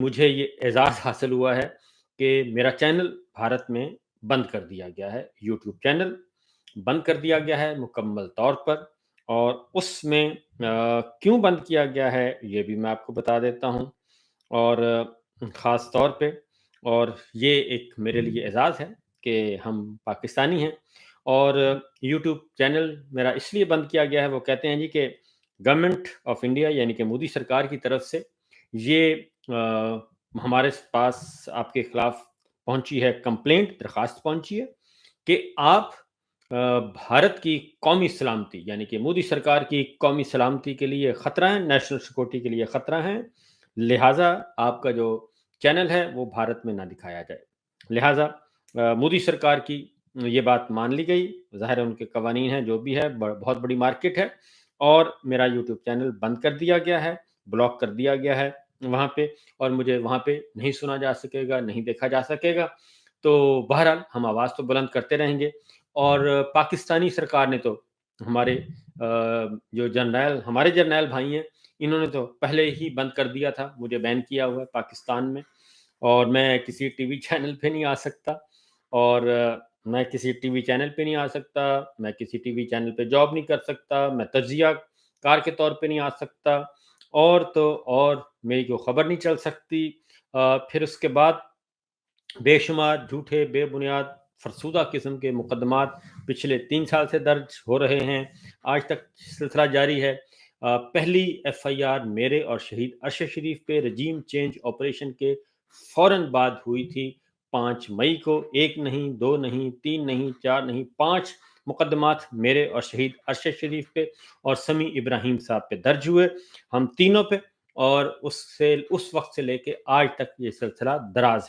مجھے یہ اعزاز حاصل ہوا ہے کہ میرا چینل بھارت میں بند کر دیا گیا ہے، یوٹیوب چینل بند کر دیا گیا ہے مکمل طور پر۔ اور اس میں کیوں بند کیا گیا ہے یہ بھی میں آپ کو بتا دیتا ہوں، اور خاص طور پہ، اور یہ ایک میرے لیے اعزاز ہے کہ ہم پاکستانی ہیں۔ اور یوٹیوب چینل میرا اس لیے بند کیا گیا ہے، وہ کہتے ہیں جی کہ گورنمنٹ آف انڈیا یعنی کہ مودی سرکار کی طرف سے یہ ہمارے پاس آپ کے خلاف پہنچی ہے کمپلینٹ، درخواست پہنچی ہے کہ آپ بھارت کی قومی سلامتی یعنی کہ مودی سرکار کی قومی سلامتی کے لیے خطرہ ہیں، نیشنل سیکورٹی کے لیے خطرہ ہیں، لہٰذا آپ کا جو چینل ہے وہ بھارت میں نہ دکھایا جائے۔ لہٰذا مودی سرکار کی یہ بات مان لی گئی، ظاہر ہے ان کے قوانین ہیں، جو بھی ہے بہت بڑی مارکیٹ ہے، اور میرا یوٹیوب چینل بند کر دیا گیا ہے، بلاک کر دیا گیا ہے وہاں پہ، اور مجھے وہاں پہ نہیں سنا جا سکے گا، نہیں دیکھا جا سکے گا۔ تو بہرحال ہم آواز تو بلند کرتے رہیں گے، اور پاکستانی سرکار نے تو ہمارے جو ہمارے جرنیل بھائی ہیں، انہوں نے تو پہلے ہی بند کر دیا تھا، مجھے بین کیا ہوا ہے پاکستان میں، اور میں کسی ٹی وی چینل پہ نہیں آ سکتا، اور میں کسی ٹی وی چینل پہ نہیں آ سکتا، میں کسی ٹی وی چینل پہ جاب نہیں کر سکتا، میں تجزیہ کار کے طور پہ نہیں آ سکتا، اور تو اور میری کوئی خبر نہیں چل سکتی۔ پھر اس کے بعد بے شمار جھوٹے بے بنیاد فرسودہ قسم کے مقدمات پچھلے 3 سال سے درج ہو رہے ہیں، آج تک سلسلہ جاری ہے۔ پہلی ایف آئی آر میرے اور شہید ارشد شریف پہ رجیم چینج آپریشن کے فوراً بعد ہوئی تھی، 5 مئی کو، 1 نہیں، 2 نہیں، 3 نہیں، 4 نہیں، 5 مقدمات میرے اور شہید ارشد شریف پہ اور سمیع ابراہیم صاحب پہ درج ہوئے، ہم تینوں پہ، اور اس وقت سے لے کے آج تک یہ سلسلہ دراز ہے۔